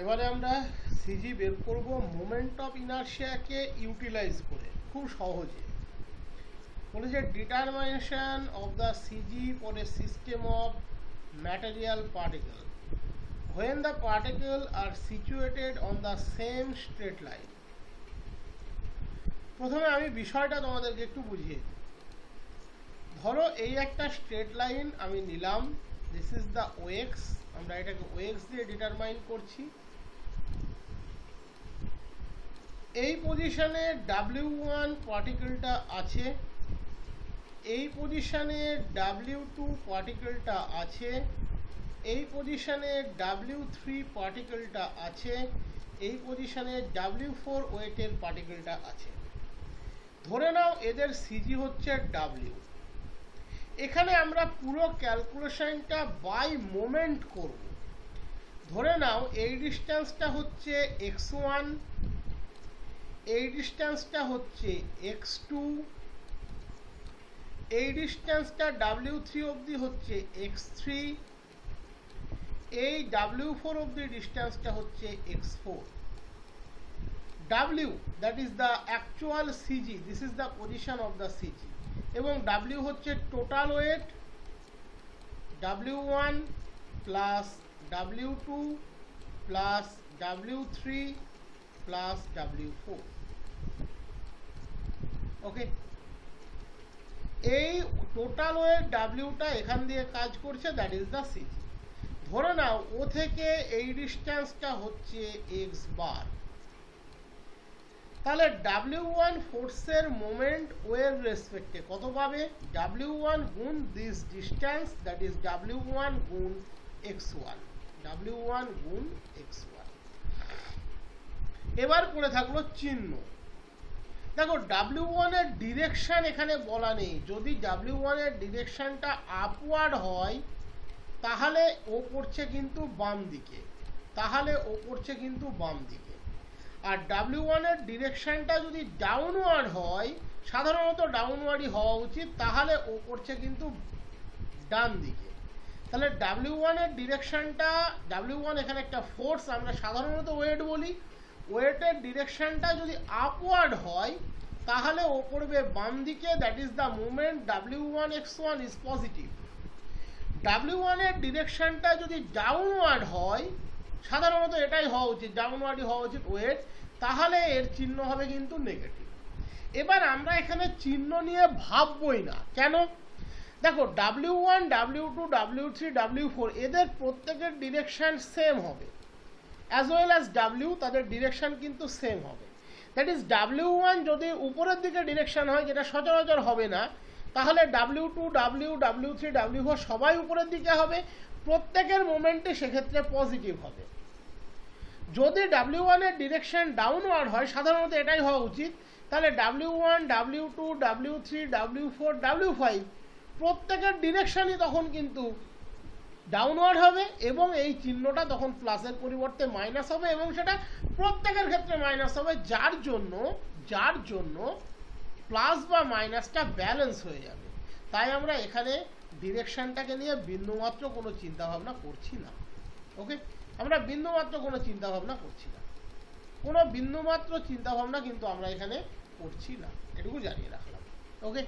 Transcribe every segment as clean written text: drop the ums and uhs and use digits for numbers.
এবারে আমরা সিজি বের করব মোমেন্ট অফ ইনার্শিয়াকে ইউটিলাইজ করে খুব সহজে। বলেছে determination of the CG for a system of material particle when the particles are situated on the same straight line। প্রথমে আমি বিষয়টা তোমাদেরকে একটু বুঝিয়ে দিই। ধরো এই একটা স্ট্রেট লাইন আমি নিলাম, দিস ইজ দ্য ওএক্স, আমরা এটাকে ওএক্স দিয়ে ডিটারমাইন করছি। এই পজিশনে W1 পার্টিকেলটা আছে, এই পজিশনে W2 পার্টিকেলটা আছে, এই পজিশনে W3 পার্টিকেলটা আছে, এই পজিশনে W4 ওয়েটের পার্টিকেলটা আছে। ধরে নাও এদের সিজি হচ্ছে W। এখানে আমরা পুরো ক্যালকুলেশনটা বাই মোমেন্ট করব। ধরে নাও এই ডিস্টেন্সটা হচ্ছে x1, এই ডিস্টেন্সটা হচ্ছে x2, এই ডিস্টেন্সটা W3 অবধি হচ্ছে x3, এই W4 অবধি ডিস্টেন্সটা হচ্ছে x4। W, that is the actual CG, this is the position of the CG, এবং W হচ্ছে total wait, W1 plus W2 plus W3 plus W4। ওকে, এই টোটাল ওয়েট Wটা এখান দিয়ে কাজ করছে, দ্যাট ইজ দ্য সিজি। ধরে নাও ও থেকে এই ডিস্টেন্সটা হচ্ছে x বার, তাহলে W1 ফোর্সের মোমেন্ট ওয়ের রেসপেক্টে কত পাবে? W1 গুণ this distance, that is W1 গুণ x1, W1 গুণ x1। এবার পড়ে থাকলো চিহ্ন। দেখো W1 এর ডিরেকশন এখানে বলা নেই। যদি W1 এর ডিরেকশনটা আপওয়ার্ড হয় তাহলে ও পড়ছে কিন্তু বাম দিকে, তাহলে ও পড়ছে কিন্তু বাম দিকে। আর W1 এর ডিরেকশনটা যদি ডাউনওয়ার্ড হয়, সাধারণত ডাউনওয়ার্ডই হওয়া উচিত, তাহলে ও পড়ছে কিন্তু ডান দিকে। তাহলে W1 এর ডিরেকশনটা, W1 এখানে একটা ফোর্স, আমরা সাধারণত ওয়েট বলি, ওয়েটের ডিরেকশনটা যদি আপওয়ার্ড হয় তাহলে ও পড়বে বাম দিকে, that is the movement W1 x1 is positive. W1 এর ডিরেকশনটা যদি ডাউনওয়ার্ড হয়, সাধারণত এটাই হওয়া উচিত, ডাউনওয়ার্ডই হওয়া উচিত ওয়েট, তাহলে এর চিহ্ন হবে কিন্তু নেগেটিভ। এবার আমরা এখানে চিহ্ন নিয়ে ভাববই না। কেন? দেখো W1, W2, W3, W4 এদের প্রত্যেকের ডিরেকশন সেম হবে, অ্যাজ ওয়েল অ্যাজ W, তাদের ডিরেকশন কিন্তু সেম হবে। দ্যাট ইজ W1 যদি উপরের দিকে ডিরেকশন হয়, যেটা সচরাচর হবে না, তাহলে W2, W3, W4 সবাই উপরের দিকে হবে, প্রত্যেকের মোমেন্টে সেক্ষেত্রে পজিটিভ হবে। যদি W1 এর ডিরেকশন ডাউনওয়ার্ড হয়, সাধারণত এটাই হওয়া উচিত, তাহলে W1, W2, W3, W4, W5 প্রত্যেকের ডিরেকশনই তখন কিন্তু ডাউনওয়ার্ড হবে, এবং এই চিহ্নটা তখন প্লাসের পরিবর্তে মাইনাস হবে, এবং সেটা প্রত্যেকের ক্ষেত্রে মাইনাস হবে, যার জন্য প্লাস বা মাইনাসটা ব্যালেন্স হয়ে যাবে। তাই আমরা এখানে ডিরেকশনটাকে নিয়ে বিন্দুমাত্র কোনো চিন্তাভাবনা করছি না। ওকে, আমরা বিন্দুমাত্র কোনো চিন্তাভাবনা করছি না, কোনো বিন্দুমাত্র চিন্তাভাবনা কিন্তু আমরা এখানে করছি না, এটুকু জানিয়ে রাখলাম। ওকে,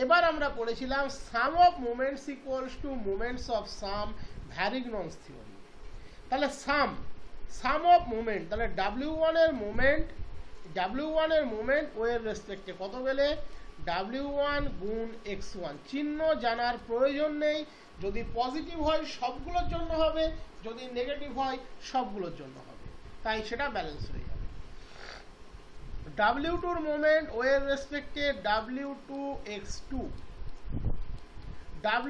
এবার আমরা পড়েছিলাম sum of moments equals to moments of sum Varignon's theory. তাহলে সাম অফ মোমেন্ট, তাহলে W1 এর মোমেন্ট ও এর রেসপেক্টে কত পেলে? W1 গুণ x1। চিহ্ন জানার প্রয়োজন নেই, যদি পজিটিভ হয় সবগুলোর জন্য হবে, যদি নেগেটিভ হয় সবগুলোর জন্য হবে, তাই সেটা ব্যালেন্স হয়ে যাবে। W2 এর মোমেন্ট ও এর রেসপেক্টে W2 x2,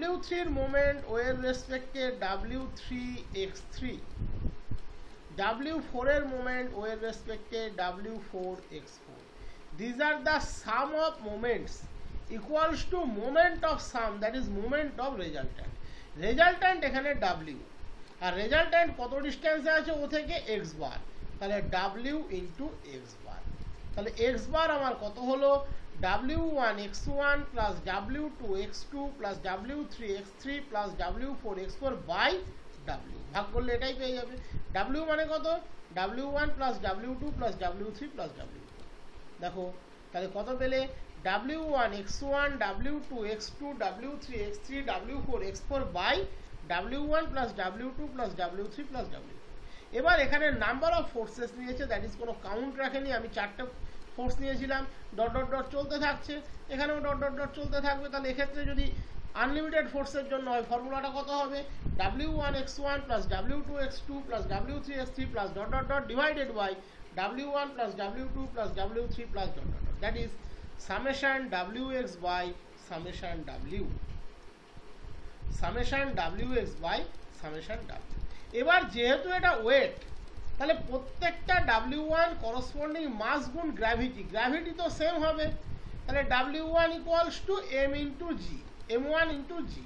W3 এর মোমেন্ট ও এর রেসপেক্টে W3 x3, W4 এর মোমেন্ট ও এর রেসপেক্টে W4 x4। These are the sum of moments equals to moment of sum, that is moment of resultant. Resultant এখানে W, আর resultant কত ডিস্টেন্সে আছে ও থেকে x বার, তাহলে W ইন্টু x বার। তাহলে x বার আমার কত হলো? W1 x1 plus W2 x2 plus W3 x3 plus W4 x4 by W, ভাগ করলে এটাই পেয়ে যাবে। ডাব্লিউ মানে কত? W1 plus W2 plus W3 plus W4। দেখো তাহলে কত পেলে? W1 x1 W2 x2 W3 x3 W4 x4 by W1 plus W2 plus W3 plus W4। এবার এখানে নাম্বার অফ ফোর্সেস নিয়েছে, দ্যাট ইজ কোনো কাউন্ট রাখেনি। আমি 4টে ফোর্স নিয়েছিলাম, ডট ডট ডট চলতে থাকছে, এখানেও ডট ডট ডট চলতে থাকবে। তাহলে এক্ষেত্রে যদি আনলিমিটেড ফোর্সের জন্য হয়, ফর্মুলাটা কত হবে? W1 x1 plus W2 x2 plus W3 x3 plus dot dot dot divided by W1 plus W2 plus W3 plus dot dot dot, that is summation Wx by summation W, summation Wx by summation W। এবার যেহেতু এটা wait, তাহলে প্রত্যেকটা W1 corresponding মাস গুণ gravity, gravity তো same হবে। তাহলে W1 equals to m into G, m1 into G.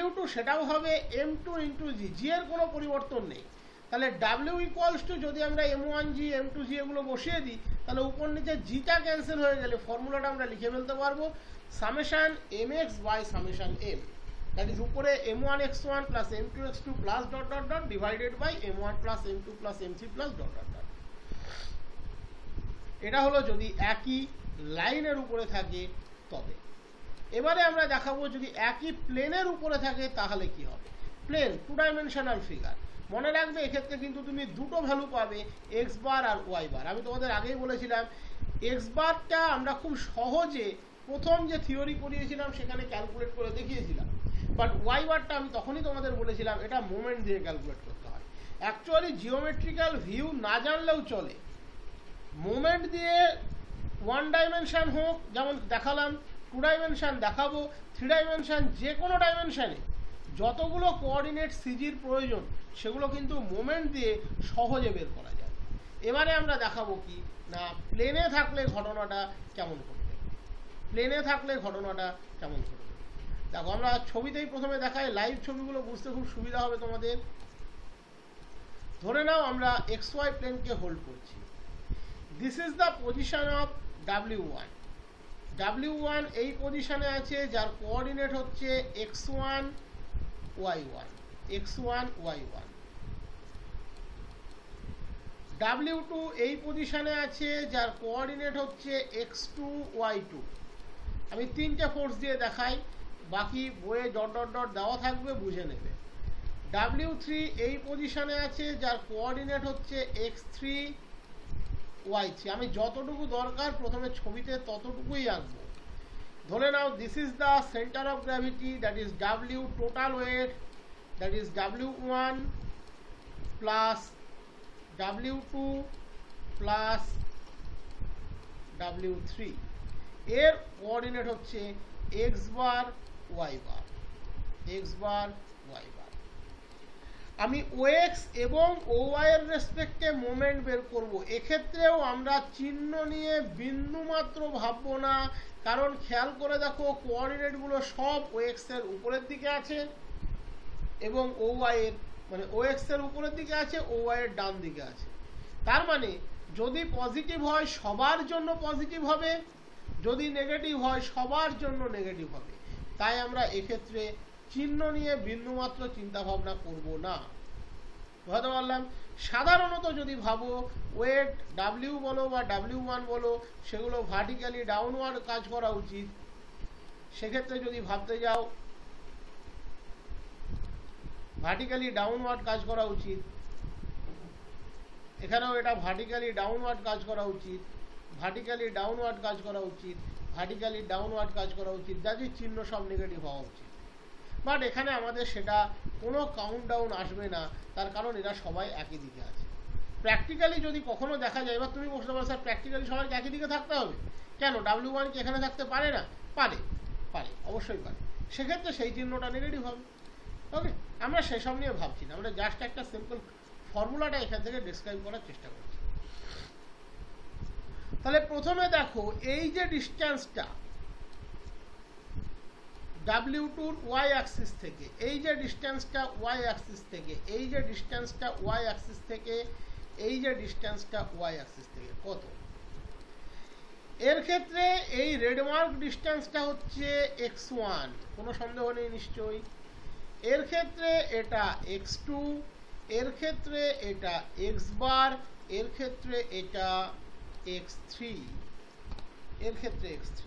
W2 সেটাও হবে m2 ইন্টু জি, জি এর কোনো পরিবর্তন নেই। তাহলে W ইকুয়ালস টু, যদি আমরা m1g m2g এগুলো বসিয়ে দিই, তাহলে উপর নিচে জিটা ক্যান্সেল হয়ে গেলে ফর্মুলাটা আমরা লিখে ফেলতে পারবো summation mx by summation m, that is উপরে m1 x1 plus m2 x2 plus dot dot dot divided by m1 plus m2 plus m3 plus dot dot dot. এটা হলো যদি একই লাইনের উপরে থাকে তবে। এবারে আমরা দেখাবো যদি একই প্লেনের উপরে থাকে তাহলে কি হবে। প্লেন 2 ডাইমেনশনাল ফিগার, মনে রাখবে এক্ষেত্রে কিন্তু তুমি দুটো ভ্যালু পাবে, এক্স বার আর ওয়াই বার। আমি তোমাদের আগেই বলেছিলাম এক্স বারটা আমরা খুব সহজে প্রথম যে থিওরি করিয়েছিলাম সেখানে ক্যালকুলেট করে দেখিয়েছিলাম, বাট ওয়াই বারটা আমি তখনই তোমাদের বলেছিলাম এটা মোমেন্ট দিয়ে ক্যালকুলেট করতে হয়। অ্যাকচুয়ালি জিওমেট্রিক্যাল ভিউ না জানলেও চলে, মোমেন্ট দিয়ে 1 ডাইমেনশন হোক, যেমন দেখালাম 2 ডাইমেনশন দেখাবো, 3 ডাইমেনশন, যে কোনো ডাইমেনশনে যতগুলো কোঅর্ডিনেট সিজির প্রয়োজন সেগুলো কিন্তু মোমেন্ট দিয়ে সহজে বের করা যায়। এবারে আমরা দেখাবো কি না প্লেনে থাকলে ঘটনাটা কেমন ঘটবে, প্লেনে থাকলে ঘটনাটা কেমন ঘটবে। দেখো আমরা ছবিতেই প্রথমে দেখাই, লাইভ ছবিগুলো বুঝতে খুব সুবিধা হবে তোমাদের। ধরে নাও আমরা XY প্লেনকে হোল্ড করছি, this is the position of W1। W1 এই পজিশনে আছে, যার কোঅর্ডিনেট হচ্ছে x1 y1, x1 y1। W2 এই পজিশনে আছে, যার কোঅর্ডিনেট হচ্ছে x2 y2। আমি 3টে ফোর্স দিয়ে দেখাই, বাকি বইয়ে ডট ডট ডট দেওয়া থাকবে, বুঝে নেবে। W3 এই পজিশনে আছে, যার কোঅর্ডিনেট হচ্ছে x3 y3। আমি যতটুকু দরকার প্রথমে ছবিতে ততটুকুই আঁকবো। ধরে নাও this is the centre of gravity, that is W, total weight that is W1 plus W2 plus W3। এর কোঅর্ডিনেট হচ্ছে x বার y বার, x বার y বার। আমি OX এবং OY এর রেসপেক্টে মোমেন্ট বের করব। এক্ষেত্রেও আমরা চিহ্ন নিয়ে বিন্দু মাত্র ভাববো না, কারণ খেয়াল করে দেখো কোঅর্ডিনেটগুলো সব OX এর উপরের দিকে আছে এবং OY এর মানে OX এর উপরের দিকে আছে, OY এর ডান দিকে আছে। তার মানে যদি পজিটিভ হয় সবার জন্য পজিটিভ হবে, যদি নেগেটিভ হয় সবার জন্য নেগেটিভ হবে। তাই আমরা এক্ষেত্রে চিহ্ন নিয়ে বিন্দুমাত্র চিন্তা ভাবনা করব না। বুঝতে পারলাম? সাধারণত যদি ভাবো ওয়েট W বলো বা W1 বলো, সেগুলো ভার্টিক্যালি ডাউনওয়ার্ড কাজ করা উচিত। সেক্ষেত্রে যদি ভাবতে যাও ভার্টিক্যালি ডাউনওয়ার্ড কাজ করা উচিত, এখানেও এটা ভার্টিক্যালি ডাউনওয়ার্ড কাজ করা উচিত, ভার্টিক্যালি ডাউনওয়ার্ড কাজ করা উচিত, ভার্টিক্যালি ডাউনওয়ার্ড কাজ করা উচিত, যাতে চিহ্ন সব নেগেটিভ হওয়া উচিত। বাট এখানে আমাদের সেটা কোনো কাউন্টডাউন আসবে না, তার কারণ এরা সবাই একই দিকে আছে। প্র্যাকটিক্যালি যদি কখনো দেখা যায়, এবার তুমি বলতে পারো স্যার প্র্যাকটিক্যালি সবাই একই দিকে থাকতে হবে কেন, W1 কি এখানে থাকতে পারে না? পারে, পারে, অবশ্যই পারে। সেক্ষেত্রে সেই চিহ্নটা নেগেটিভ হবে। ওকে, আমরা সেসব নিয়ে ভাবছি না, আমরা জাস্ট একটা সিম্পল ফর্মুলাটা এখান থেকে ডিসক্রাইব করার চেষ্টা করছি। তাহলে প্রথমে দেখো এই যে ডিস্টেন্সটা W2 y অ্যাক্সিস থেকে, এই যে ডিস্টেন্সটা y অ্যাক্সিস থেকে, এই যে ডিস্টেন্সটা y অ্যাক্সিস থেকে, এই যে ডিস্টেন্সটা y অ্যাক্সিস থেকে কত? এর ক্ষেত্রে এই রেড মার্ক ডিস্টেন্সটা হচ্ছে x1, কোনো সন্দেহ নেই নিশ্চয়ই। এর ক্ষেত্রে এটা x2, এর ক্ষেত্রে এটা x বার, এর ক্ষেত্রে এটা x3, এর ক্ষেত্রে x3।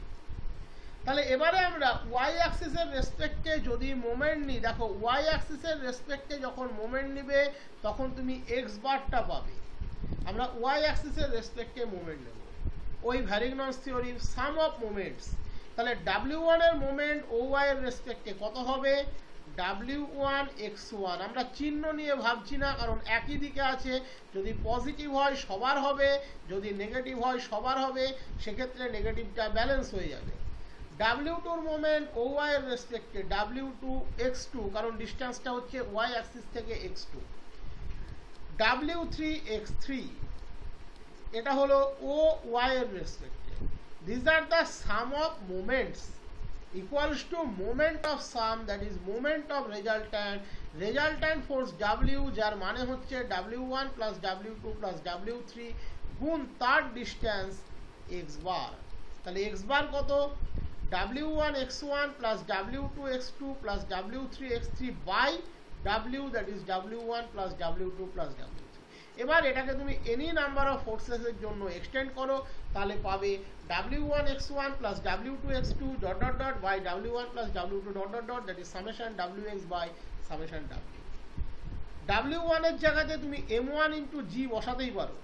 তাহলে এবারে আমরা y অ্যাক্সিসের রেসপেক্টে যদি মোমেন্ট নিই, দেখো y অ্যাক্সিসের রেসপেক্টে যখন মোমেন্ট নিবে তখন তুমি x বারটা পাবে। আমরা y অ্যাক্সিসের রেসপেক্টে মোমেন্ট নেব ওই ভ্যারিগনস থিওরির সাম অফ মোমেন্টস। তাহলে w1 এর মোমেন্ট oy এর রেসপেক্টে কত হবে? w1 x1। আমরা চিহ্ন নিয়ে ভাবছি না, কারণ একই দিকে আছে। যদি পজিটিভ হয় সবার হবে, যদি নেগেটিভ হয় সবার হবে, সেক্ষেত্রে নেগেটিভটা ব্যালেন্স হয়ে যাবে। w2 এর মোমেন্ট oy এর রেসপেক্টে w2 x2, কারণ ডিসটেন্সটা হচ্ছে y অ্যাক্সিস থেকে x2। w3 x3, এটা হলো oy এর রেসপেক্টে। These are the sum of moments equals to moment of sum, that is moment of resultant force W, যার মানে হচ্ছে W1 plus W2 plus W3 গুণ তার ডিস্টেন্স x বার। তাহলে x বার কত? W1 x1 plus W2 x2 plus W3 x3 by W, that is W1 plus W2 plus W3। এবার এটাকে তুমি এনি নাম্বার অফ ফোর্সেসের জন্য এক্সটেন্ড করো, তাহলে পাবে W1 x1 plus W2 x2 dot dot dot by W1 plus W2 dot dot dot, that is summation Wx by summation W। W1 এর জায়গাতে তুমি M1 into G বসাতেই পারো,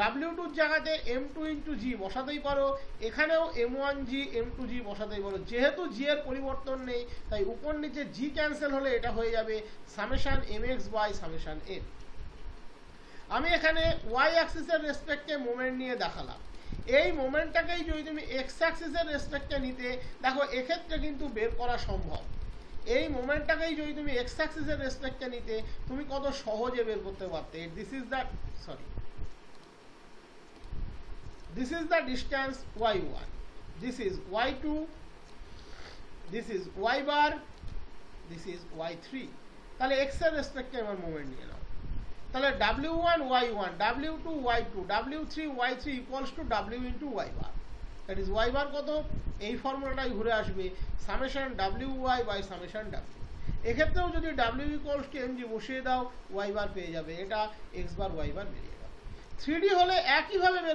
W2 এর জায়গাতে M2 into G বসাতেই পারো, এখানেও M1G M2G বসাতেই পারো। যেহেতু G এর পরিবর্তন নেই তাই উপর নিচে G ক্যান্সেল হলে এটা হয়ে যাবে summation Mx by summation M। আমি এখানে y অ্যাক্সিসের রেসপেক্টে মোমেন্ট নিয়ে দেখালাম। এই মোমেন্টটাকেই যদি তুমি x অ্যাক্সিসের রেসপেক্টে নিতে, দেখো এক্ষেত্রে কিন্তু বের করা সম্ভব। এই মোমেন্টটাকেই যদি তুমি x অ্যাক্সিসের রেসপেক্টে নিতে, তুমি কত সহজে বের করতে পারতে। This is the distance y1, this is y2, this is y bar, this is y3। তাহলে x এর রেসপেক্টে আমার মোমেন্ট নিয়ে নাও। তাহলে w1 y1, w2 y2, w3 y3 equals to w into y bar, that is y bar কত? এই ফর্মুলাটাই ঘুরে আসবে summation wy by summation w। এক্ষেত্রেও যদি w equals to mg বসিয়ে দাও y বার পেয়ে যাবে, এটা x বার y বার বেরিয়ে গেল। 3D হলে একইভাবে